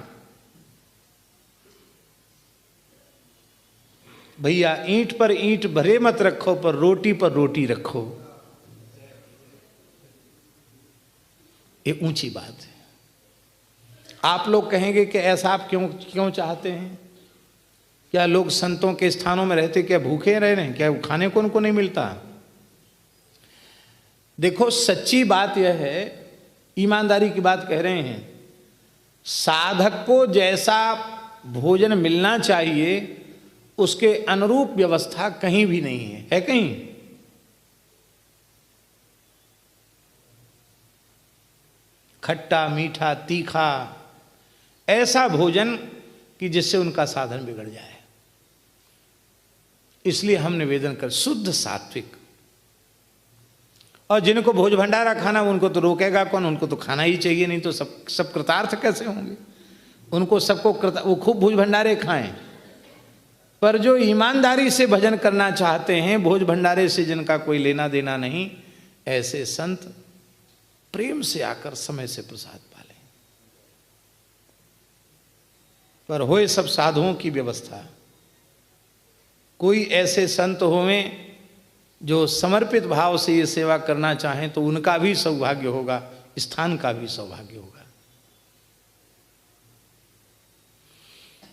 भैया। ईंट पर ईंट भरे मत रखो, पर रोटी रखो, ये ऊंची बात है। आप लोग कहेंगे कि ऐसा आप क्यों चाहते हैं? क्या लोग संतों के स्थानों में रहते क्या भूखे रह रहे हैं? क्या खाने को उनको नहीं मिलता? देखो सच्ची बात यह है, ईमानदारी की बात कह रहे हैं, साधक को जैसा भोजन मिलना चाहिए उसके अनुरूप व्यवस्था कहीं भी नहीं है। है कहीं? खट्टा मीठा तीखा ऐसा भोजन कि जिससे उनका साधन बिगड़ जाए। इसलिए हम निवेदन कर शुद्ध सात्विक। और जिनको भोज भंडारा खाना उनको तो रोकेगा कौन? उनको तो खाना ही चाहिए, नहीं तो सब कृतार्थ कैसे होंगे? उनको सबको वो खूब भोज भंडारे खाएं। पर जो ईमानदारी से भजन करना चाहते हैं, भोज भंडारे से जिनका कोई लेना देना नहीं, ऐसे संत प्रेम से आकर समय से प्रसाद पालें। पर होए सब साधुओं की व्यवस्था। कोई ऐसे संत होवें जो समर्पित भाव से ये सेवा करना चाहें तो उनका भी सौभाग्य होगा, स्थान का भी सौभाग्य होगा।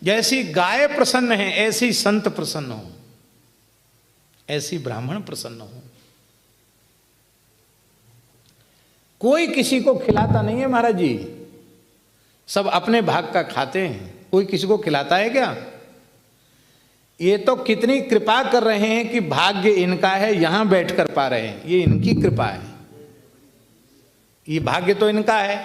जैसी गाय प्रसन्न है ऐसी संत प्रसन्न हो, ऐसी ब्राह्मण प्रसन्न हो। कोई किसी को खिलाता नहीं है महाराज जी, सब अपने भाग का खाते हैं। कोई किसी को खिलाता है क्या? ये तो कितनी कृपा कर रहे हैं कि भाग्य इनका है, यहां बैठकर पा रहे हैं, ये इनकी कृपा है। ये भाग्य तो इनका है,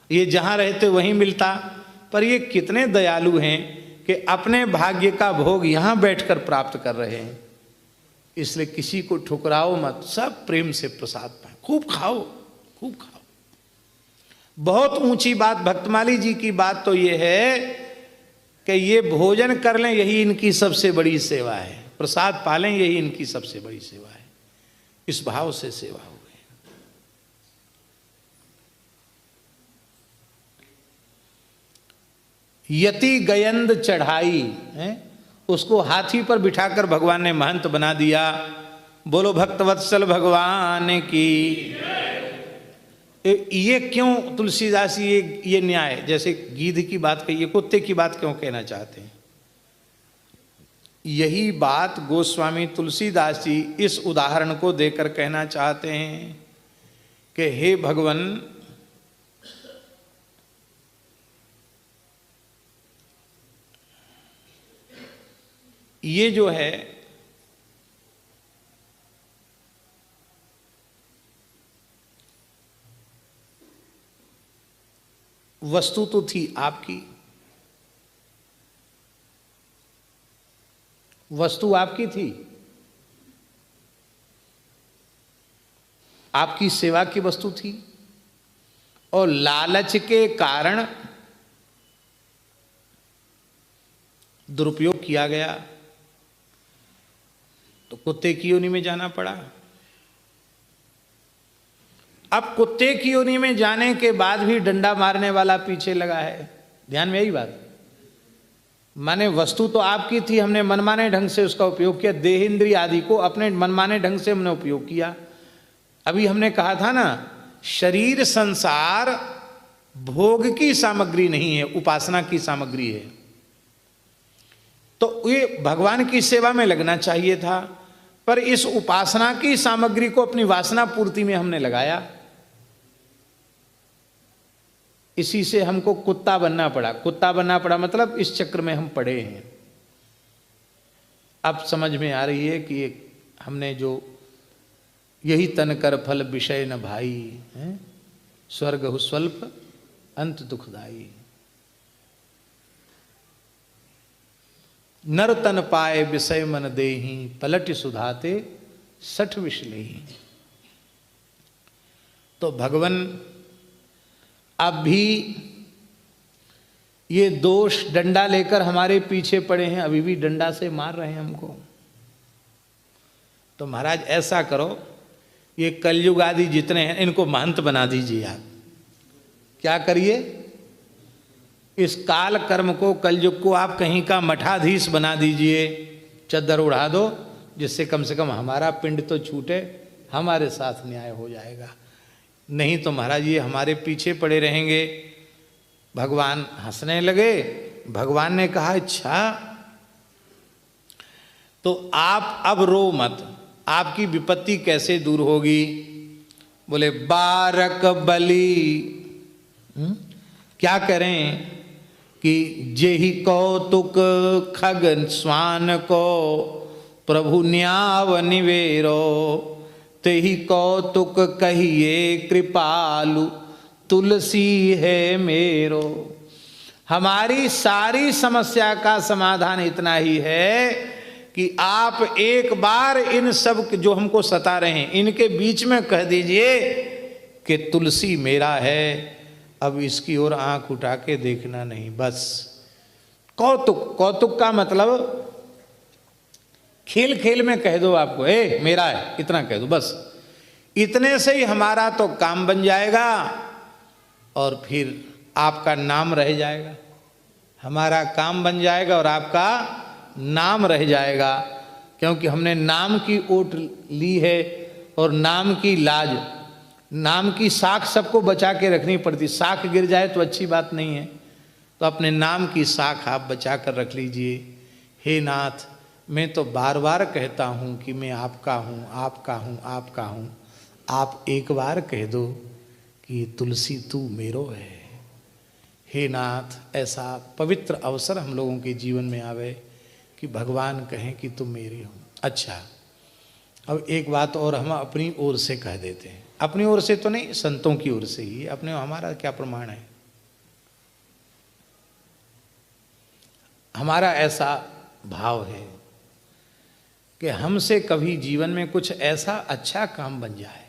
ये जहां रहते वहीं मिलता। पर ये कितने दयालु हैं कि अपने भाग्य का भोग यहां बैठकर प्राप्त कर रहे हैं। इसलिए किसी को ठुकराओ मत, सब प्रेम से प्रसाद पाए, खूब खाओ, खूब खाओ। बहुत ऊंची बात भक्तमाली जी की बात तो ये है कि ये भोजन कर लें, यही इनकी सबसे बड़ी सेवा है। प्रसाद पालें, यही इनकी सबसे बड़ी सेवा है। इस भाव से सेवा हो गई। यति गयंद चढ़ाई है, उसको हाथी पर बिठाकर भगवान ने महंत बना दिया। बोलो भक्तवत्सल भगवान की। ये क्यों तुलसीदास ये न्याय, जैसे गीध की बात कही, कुत्ते की बात क्यों कहना चाहते हैं? यही बात गोस्वामी तुलसीदास जी इस उदाहरण को देकर कहना चाहते हैं कि हे भगवान, ये जो है वस्तु तो थी आपकी, वस्तु आपकी थी, आपकी सेवा की वस्तु थी, और लालच के कारण दुरुपयोग किया गया तो कुत्ते की योनि में जाना पड़ा। अब कुत्ते की योनि में जाने के बाद भी डंडा मारने वाला पीछे लगा है। ध्यान में यही बात, माने वस्तु तो आपकी थी, हमने मनमाने ढंग से उसका उपयोग किया, देह इंद्रिय आदि को अपने मनमाने ढंग से हमने उपयोग किया। अभी हमने कहा था ना, शरीर संसार भोग की सामग्री नहीं है, उपासना की सामग्री है। तो ये भगवान की सेवा में लगना चाहिए था, पर इस उपासना की सामग्री को अपनी वासना पूर्ति में हमने लगाया। इसी से हमको कुत्ता बनना पड़ा। कुत्ता बनना पड़ा मतलब इस चक्र में हम पड़े हैं। अब समझ में आ रही है कि हमने जो यही तन कर फल विषय न भाई है, स्वर्ग हु स्वल्प अंत दुखदाई। नर तन पाए विषय मन देही, पलट सुधाते सठ विषलेही। तो भगवान अब भी ये दोष डंडा लेकर हमारे पीछे पड़े हैं, अभी भी डंडा से मार रहे हैं हमको। तो महाराज ऐसा करो, ये कलयुग आदि जितने हैं इनको महंत बना दीजिए आप। क्या करिए, इस काल कर्म को, कलयुग को आप कहीं का मठाधीश बना दीजिए, चद्दर उड़ा दो, जिससे कम से कम हमारा पिंड तो छूटे, हमारे साथ न्याय हो जाएगा। नहीं तो महाराज ये हमारे पीछे पड़े रहेंगे। भगवान हंसने लगे। भगवान ने कहा अच्छा तो आप अब रो मत, आपकी विपत्ति कैसे दूर होगी? बोले बारक बली। क्या करें कि जेहि कौतुक खगन स्वान को, प्रभु न्याव निवेरो, तेहि कौतुक कहिए कृपालु, तुलसी है मेरो। हमारी सारी समस्या का समाधान इतना ही है कि आप एक बार इन सब जो हमको सता रहे हैं इनके बीच में कह दीजिए कि तुलसी मेरा है, अब इसकी ओर आंख उठा के देखना नहीं। बस कौतुक, कौतुक का मतलब खेल खेल में कह दो आपको, ए मेरा है, इतना कह दो बस। इतने से ही हमारा तो काम बन जाएगा और फिर आपका नाम रह जाएगा। हमारा काम बन जाएगा और आपका नाम रह जाएगा, क्योंकि हमने नाम की ओट ली है और नाम की लाज, नाम की साख सबको बचा के रखनी पड़ती। साख गिर जाए तो अच्छी बात नहीं है, तो अपने नाम की साख आप बचा कर रख लीजिए। हे नाथ, मैं तो बार बार कहता हूँ कि मैं आपका हूँ, आपका हूँ, आपका हूँ। आप एक बार कह दो कि तुलसी तू मेरो है। हे नाथ, ऐसा पवित्र अवसर हम लोगों के जीवन में आवे कि भगवान कहें कि तुम मेरे हो। अच्छा, अब एक बात और हम अपनी ओर से कह देते हैं। अपनी ओर से तो नहीं, संतों की ओर से ही। अपने हमारा क्या प्रमाण है? हमारा ऐसा भाव है कि हमसे कभी जीवन में कुछ ऐसा अच्छा काम बन जाए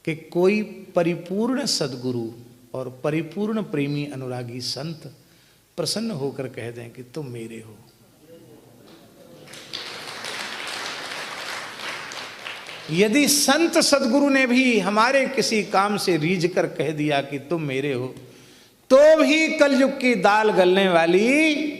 कि कोई परिपूर्ण सद्गुरु और परिपूर्ण प्रेमी अनुरागी संत प्रसन्न होकर कह दें कि तुम मेरे हो। यदि संत सद्गुरु ने भी हमारे किसी काम से रीझ कर कह दिया कि तुम मेरे हो, तो भी कलयुग की दाल गलने वाली